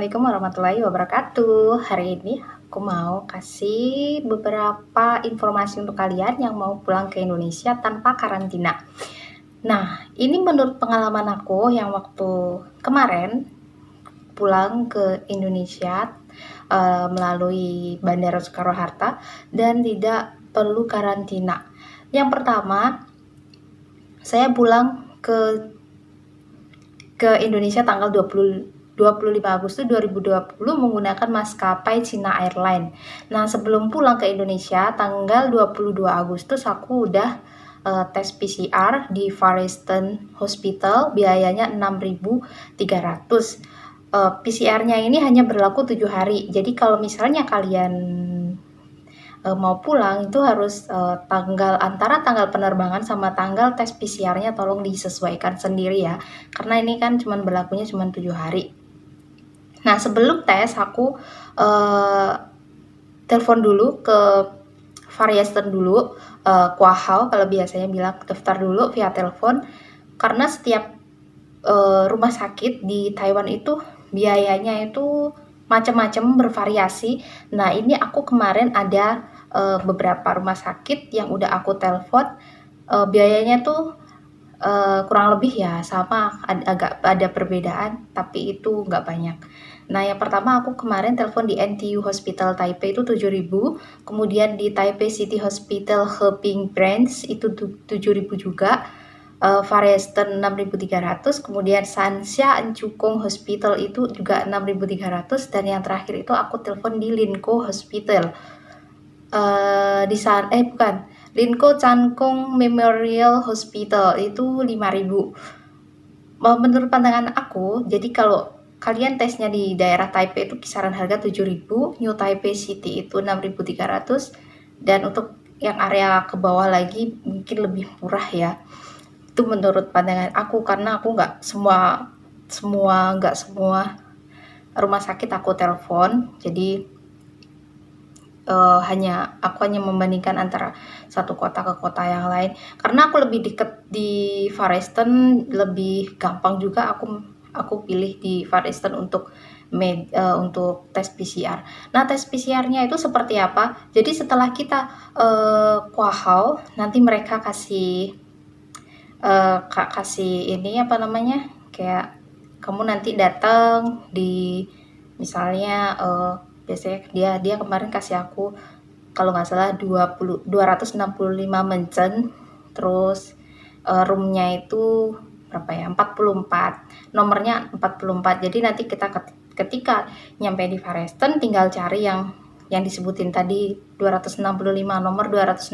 Assalamualaikum warahmatullahi wabarakatuh. Hari ini aku mau kasih beberapa informasi untuk kalian yang mau pulang ke Indonesia tanpa karantina. Nah, ini menurut pengalaman aku yang waktu kemarin pulang ke Indonesia melalui Bandara Soekarno-Hatta dan tidak perlu karantina. Yang pertama, saya pulang ke Indonesia tanggal 25 Agustus 2020 menggunakan maskapai China Airlines. Nah, sebelum pulang ke Indonesia tanggal 22 Agustus aku udah tes PCR di Far Eastern Hospital, biayanya 6.300. PCR-nya ini hanya berlaku 7 hari. Jadi kalau misalnya kalian mau pulang itu harus antara tanggal penerbangan sama tanggal tes PCR-nya tolong disesuaikan sendiri ya, karena ini kan berlakunya cuma 7 hari. Nah, sebelum tes aku telepon dulu ke Far Eastern dulu, Kuahau kalau biasanya bilang, daftar dulu via telepon, karena setiap rumah sakit di Taiwan itu biayanya itu macam-macam, bervariasi. Nah, ini aku kemarin ada beberapa rumah sakit yang udah aku telepon, biayanya tuh kurang lebih ya sama, agak ada perbedaan, tapi itu nggak banyak. Nah, yang pertama aku kemarin telepon di NTU Hospital Taipei itu 7.000, kemudian di Taipei City Hospital Heping Branch itu 7.000 juga, Far Eastern 6.300, kemudian Sanxia Encukong Hospital itu juga 6.300, dan yang terakhir itu aku telepon di Linko Hospital. Linko Chankong Memorial Hospital itu 5.000. Menurut pandangan aku, jadi kalau kalian tesnya di daerah Taipei itu kisaran harga 7.000, New Taipei City itu 6.300, dan untuk yang area ke bawah lagi mungkin lebih murah ya. Itu menurut pandangan aku, karena aku nggak semua rumah sakit aku telepon, jadi aku hanya membandingkan antara satu kota ke kota yang lain, karena aku lebih deket di Far Eastern, lebih gampang juga aku pilih di Far Eastern untuk tes PCR. Nah, tes PCR-nya itu seperti apa? Jadi setelah kita kuahau, nanti mereka kasih ini apa namanya, kayak kamu nanti datang di, misalnya biasanya dia kemarin kasih aku kalau nggak salah 265 mencen, terus roomnya itu berapa ya, 44, nomornya 44. Jadi nanti kita ketika nyampe di Far Eastern tinggal cari yang disebutin tadi, 265, nomor 265,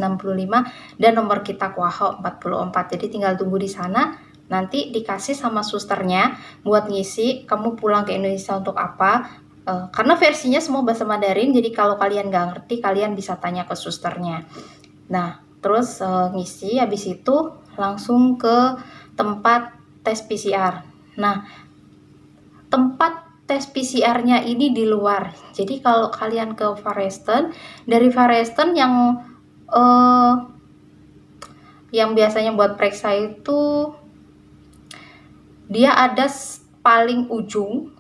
dan nomor kita kuahau 44. Jadi tinggal tunggu di sana, nanti dikasih sama susternya buat ngisi kamu pulang ke Indonesia untuk apa. Karena versinya semua bahasa Mandarin, jadi kalau kalian nggak ngerti kalian bisa tanya ke susternya. Nah, terus ngisi, habis itu langsung ke tempat tes PCR. Nah, tempat tes PCR-nya ini di luar. Jadi kalau kalian ke Far Eastern, dari Far Eastern yang biasanya buat periksa itu dia ada paling ujung.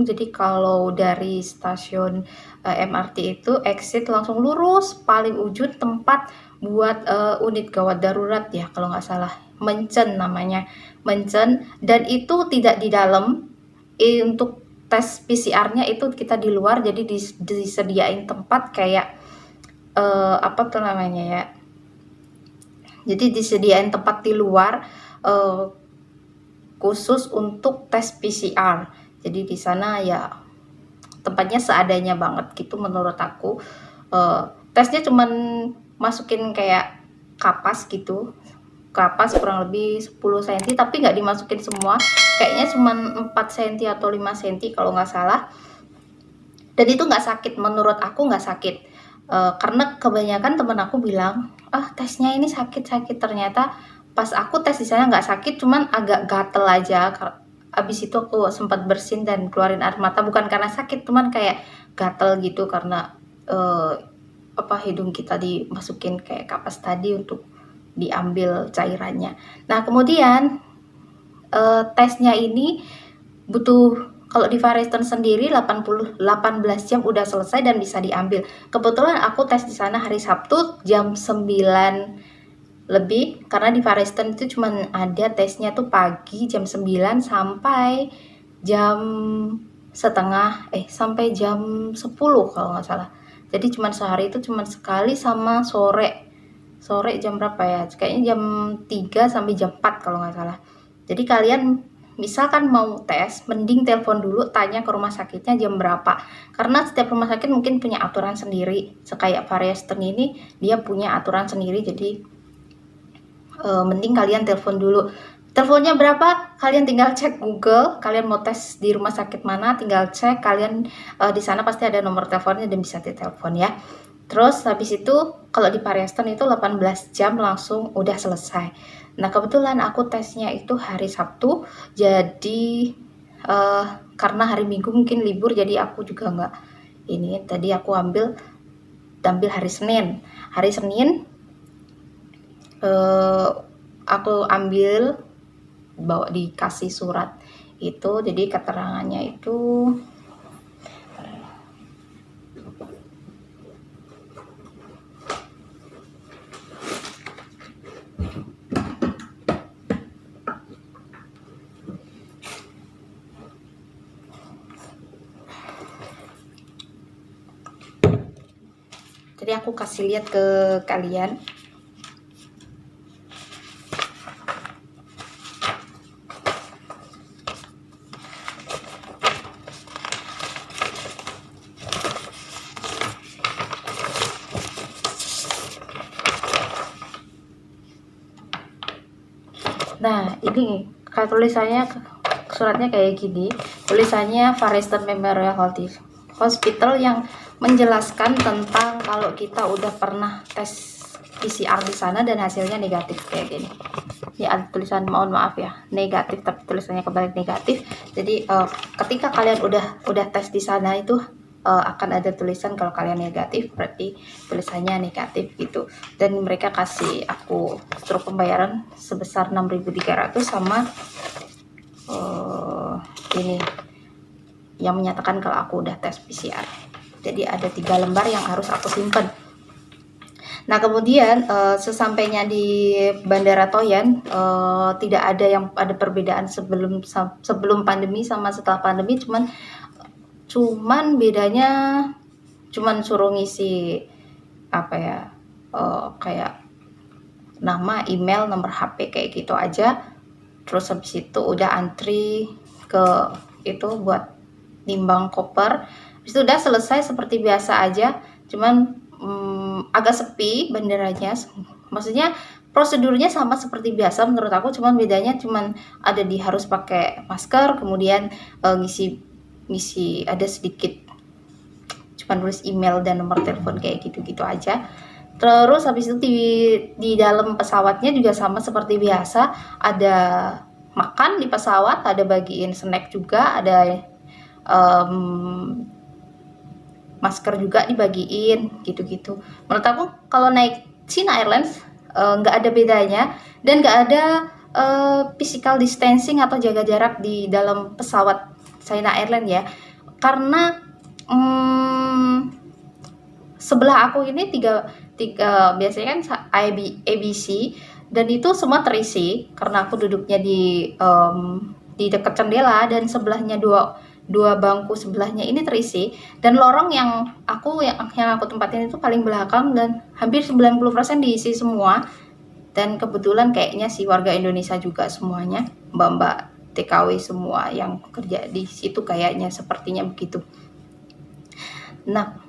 Jadi kalau dari stasiun MRT itu exit langsung lurus paling ujung tempat buat unit gawat darurat ya, kalau nggak salah Mencen namanya, Mencen, dan itu tidak di dalam. Untuk tes PCR-nya itu kita di luar, jadi disediain tempat kayak apa tuh namanya ya, jadi disediain tempat di luar khusus untuk tes PCR. Jadi di sana ya tempatnya seadanya banget gitu menurut aku. Tesnya cuman masukin kayak kapas gitu, kapas kurang lebih 10 cm, tapi nggak dimasukin semua, kayaknya cuman 4 cm atau 5 cm kalau nggak salah. Dan itu nggak sakit, menurut aku nggak sakit, karena kebanyakan temen aku bilang tesnya ini sakit. Ternyata pas aku tes di sana nggak sakit, cuman agak gatel aja. Abis itu aku sempat bersin dan keluarin air mata, bukan karena sakit, cuman kayak gatel gitu, karena hidung kita dimasukin kayak kapas tadi untuk diambil cairannya. Nah, kemudian tesnya ini butuh Kalau di Far Eastern sendiri 18 jam udah selesai dan bisa diambil. Kebetulan aku tes di sana hari Sabtu jam 9 lebih, karena di Far Eastern itu cuman ada tesnya tuh pagi jam 9 sampai jam sampai jam 10 kalau nggak salah. Jadi cuman sehari itu cuman sekali, sama sore jam berapa ya, kayaknya jam 3 sampai jam 4 kalau nggak salah. Jadi kalian misalkan mau tes, mending telepon dulu, tanya ke rumah sakitnya jam berapa, karena setiap rumah sakit mungkin punya aturan sendiri. Kayak Far Eastern ini dia punya aturan sendiri, jadi mending kalian telepon dulu. Teleponnya berapa? Kalian tinggal cek Google, kalian mau tes di rumah sakit mana, tinggal cek, kalian di sana pasti ada nomor teleponnya dan bisa ditelepon ya. Terus habis itu kalau di Far Eastern itu 18 jam langsung udah selesai. Nah, kebetulan aku tesnya itu hari Sabtu, jadi karena hari Minggu mungkin libur, jadi aku juga nggak ini, tadi aku ambil hari Senin. Hari Senin aku ambil, bawa dikasih surat itu, jadi keterangannya itu jadi aku kasih lihat ke kalian. Nah, ini tulisannya, suratnya kayak gini. Tulisannya Far Eastern Memorial Hospital yang menjelaskan tentang kalau kita udah pernah tes PCR di sana dan hasilnya negatif kayak gini. Ini ada tulisan, mohon maaf ya, negatif, tapi tulisannya kebalik negatif. Jadi ketika kalian udah tes di sana itu akan ada tulisan kalau kalian negatif, berarti tulisannya negatif gitu. Dan mereka kasih aku struk pembayaran sebesar 6.300 sama ini yang menyatakan kalau aku udah tes PCR. Jadi ada 3 lembar yang harus aku simpen. Nah, kemudian sesampainya di Bandara Toyan, tidak ada yang ada perbedaan sebelum pandemi sama setelah pandemi, cuman bedanya cuman suruh ngisi apa ya, kayak nama, email, nomor HP kayak gitu aja. Terus habis itu udah antri ke itu buat nimbang koper. Habis itu udah selesai seperti biasa aja, cuman agak sepi bandaranya. Maksudnya prosedurnya sama seperti biasa menurut aku, cuman bedanya cuman ada harus pakai masker, kemudian ngisi ada sedikit, cuman nulis email dan nomor telepon kayak gitu-gitu aja. Terus habis itu di dalam pesawatnya juga sama seperti biasa, ada makan di pesawat, ada bagiin snack juga, ada masker juga dibagiin gitu-gitu. Menurut aku kalau naik China Airlines nggak ada bedanya, dan nggak ada physical distancing atau jaga jarak di dalam pesawat China Airlines ya, karena sebelah aku ini tiga biasanya kan ABC, dan itu semua terisi karena aku duduknya di dekat jendela, dan sebelahnya dua bangku sebelahnya ini terisi, dan lorong yang aku tempatin itu paling belakang, dan hampir 90% diisi semua. Dan kebetulan kayaknya si warga Indonesia juga semuanya, mbak-mbak TKW semua yang kerja di situ, kayaknya sepertinya begitu. Nah,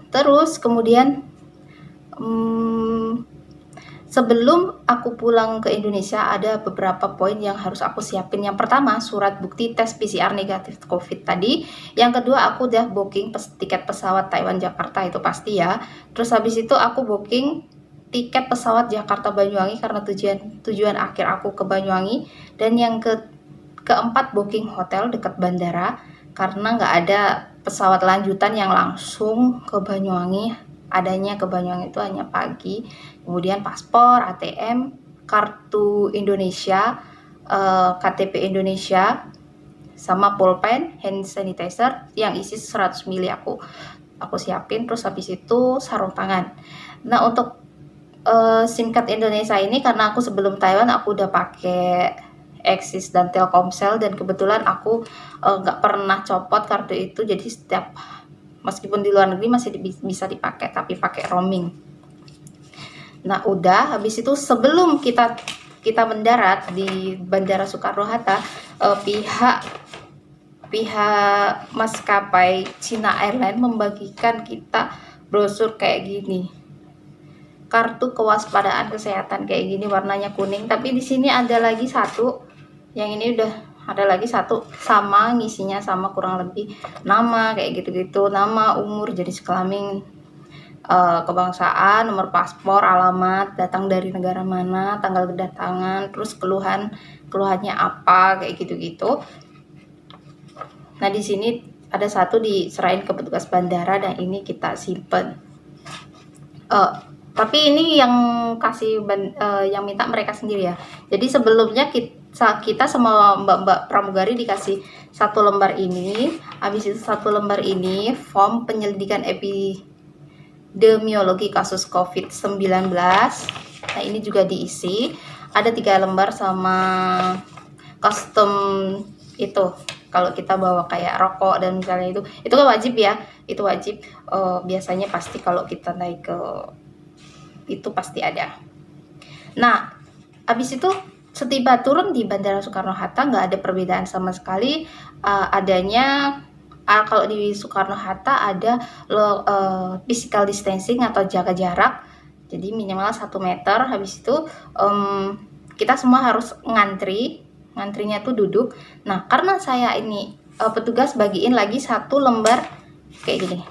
terus kemudian sebelum aku pulang ke Indonesia ada beberapa poin yang harus aku siapin. Yang pertama, surat bukti tes PCR negatif COVID tadi. Yang kedua, aku udah booking tiket pesawat Taiwan Jakarta, itu pasti ya. Terus habis itu aku booking tiket pesawat Jakarta Banyuwangi karena tujuan akhir aku ke Banyuwangi. Dan yang keempat, booking hotel dekat bandara karena nggak ada pesawat lanjutan yang langsung ke Banyuwangi. Adanya ke Banyuwangi itu hanya pagi. Kemudian paspor, ATM, kartu Indonesia, KTP Indonesia, sama pulpen, hand sanitizer yang isi 100 ml aku siapin. Terus habis itu sarung tangan. Nah, untuk SIM card Indonesia ini karena aku sebelum Taiwan aku udah pakai Axis dan Telkomsel, dan kebetulan aku nggak pernah copot kartu itu, jadi setiap meskipun di luar negeri masih bisa dipakai, tapi pakai roaming. Nah, udah habis itu sebelum kita mendarat di Bandara Soekarno-Hatta, pihak maskapai China Airlines membagikan kita brosur kayak gini, kartu kewaspadaan kesehatan kayak gini, warnanya kuning. Tapi di sini ada lagi satu, yang ini udah ada lagi satu sama, ngisinya sama kurang lebih, nama kayak gitu-gitu, nama, umur, jenis kelamin, kebangsaan, nomor paspor, alamat, datang dari negara mana, tanggal kedatangan, terus keluhannya apa kayak gitu-gitu. Nah, di sini ada satu diserahin ke petugas bandara dan ini kita simpen. Tapi ini yang yang minta mereka sendiri ya. Jadi sebelumnya kita sama mbak-mbak pramugari dikasih satu lembar ini. Habis itu satu lembar ini form penyelidikan epidemiologi kasus COVID-19. Nah, ini juga diisi. Ada 3 lembar sama custom itu. Kalau kita bawa kayak rokok dan misalnya itu kan wajib ya. Itu wajib. Biasanya pasti kalau kita naik ke itu pasti ada. Nah, habis itu setiba turun di Bandara Soekarno-Hatta nggak ada perbedaan sama sekali. Kalau di Soekarno-Hatta ada physical distancing atau jaga jarak, jadi minimal 1 meter. Habis itu kita semua harus ngantrinya tuh duduk. Nah, karena saya ini petugas bagiin lagi satu lembar kayak gini,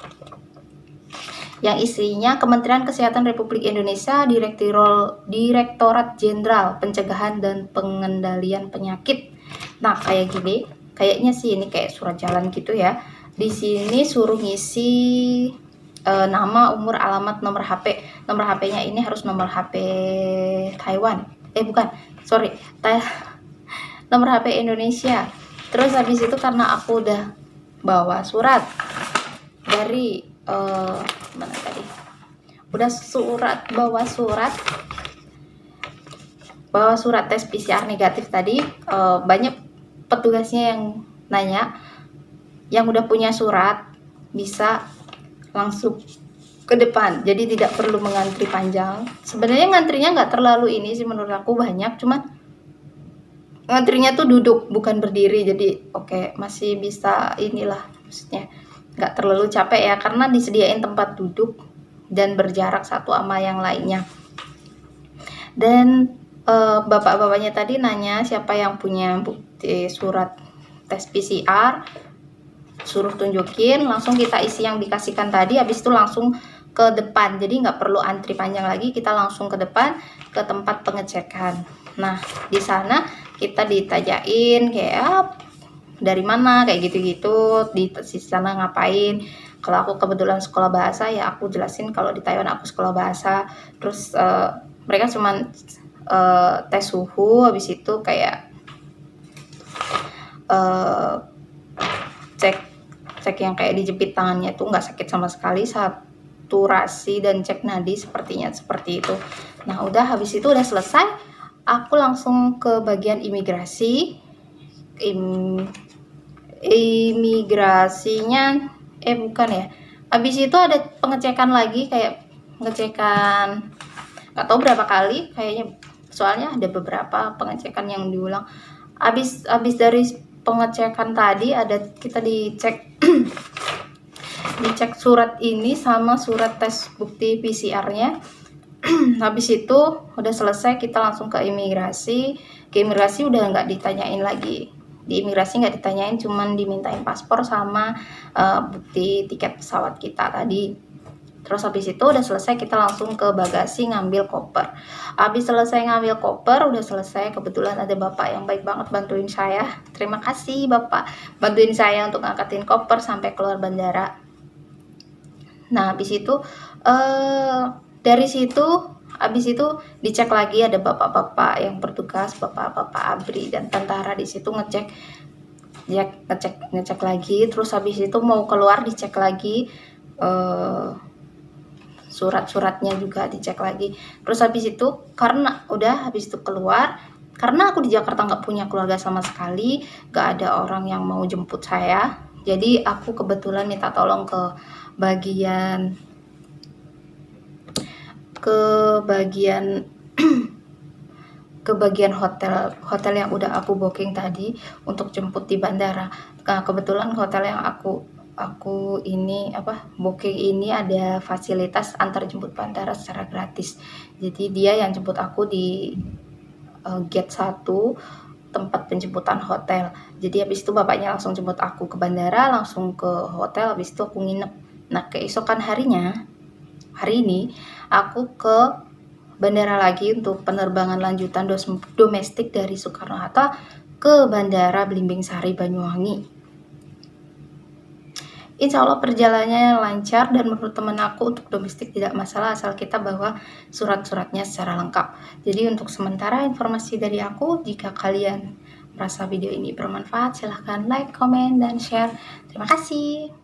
yang isinya Kementerian Kesehatan Republik Indonesia, Direktorat Jenderal Pencegahan dan Pengendalian Penyakit. Nah, kayak gini, kayaknya sih ini kayak surat jalan gitu ya. Di sini suruh ngisi nama, umur, alamat, nomor HP. Nomor HP-nya ini harus nomor HP Taiwan. Nomor HP Indonesia. Terus habis itu karena aku udah bawa surat dari mana tadi? Bawa surat tes PCR negatif tadi. Banyak petugasnya yang nanya, yang udah punya surat bisa langsung ke depan, jadi tidak perlu mengantri panjang. Sebenarnya ngantrinya nggak terlalu ini sih menurut aku, banyak, cuman ngantrinya tuh duduk bukan berdiri, jadi oke, masih bisa inilah, maksudnya nggak terlalu capek ya, karena disediain tempat duduk dan berjarak satu sama yang lainnya. Dan bapak-bapaknya tadi nanya siapa yang punya bukti surat tes PCR, suruh tunjukin, langsung kita isi yang dikasihkan tadi. Habis itu langsung ke depan, jadi nggak perlu antri panjang lagi, kita langsung ke depan ke tempat pengecekan. Nah, di sana kita ditanyain kayak dari mana, kayak gitu-gitu, di sana ngapain. Kalau aku kebetulan sekolah bahasa ya aku jelasin kalau di Taiwan aku sekolah bahasa. Terus mereka cuman tes suhu, habis itu kayak cek yang kayak dijepit tangannya tuh nggak sakit sama sekali, saturasi dan cek nadi, sepertinya seperti itu. Nah, udah habis itu udah selesai, aku langsung ke bagian imigrasi. Imigrasinya bukan ya, habis itu ada pengecekan lagi, kayak pengecekan nggak tahu berapa kali kayaknya, soalnya ada beberapa pengecekan yang diulang. Habis dari pengecekan tadi kita dicek dicek surat ini sama surat tes bukti PCR-nya. Habis itu udah selesai, kita langsung ke imigrasi. Udah nggak ditanyain lagi, di imigrasi nggak ditanyain, cuman dimintain paspor sama bukti tiket pesawat kita tadi. Terus habis itu udah selesai, kita langsung ke bagasi ngambil koper. Habis selesai ngambil koper, udah selesai, kebetulan ada bapak yang baik banget bantuin saya. Terima kasih bapak, bantuin saya untuk ngangkatin koper sampai keluar bandara. Nah, habis itu dari situ, habis itu dicek lagi, ada bapak-bapak yang bertugas, bapak-bapak ABRI dan tentara di situ ngecek dia ngecek lagi, terus habis itu mau keluar dicek lagi, surat-suratnya juga dicek lagi. Terus habis itu karena udah habis itu keluar, karena aku di Jakarta nggak punya keluarga sama sekali, nggak ada orang yang mau jemput saya, jadi aku kebetulan minta tolong bagian ke bagian ke bagian hotel yang udah aku booking tadi untuk jemput di bandara. Nah, kebetulan hotel yang aku ini booking ini ada fasilitas antar jemput bandara secara gratis. Jadi dia yang jemput aku di gate 1 tempat penjemputan hotel. Jadi habis itu bapaknya langsung jemput aku ke bandara, langsung ke hotel, habis itu aku nginep. Nah, keesokan harinya, hari ini aku ke bandara lagi untuk penerbangan lanjutan domestik dari Soekarno-Hatta ke Bandara Belimbing Sari Banyuwangi. Insya Allah perjalanannya lancar dan menurut teman aku untuk domestik tidak masalah asal kita bawa surat-suratnya secara lengkap. Jadi untuk sementara informasi dari aku, jika kalian merasa video ini bermanfaat silahkan like, komen, dan share. Terima kasih.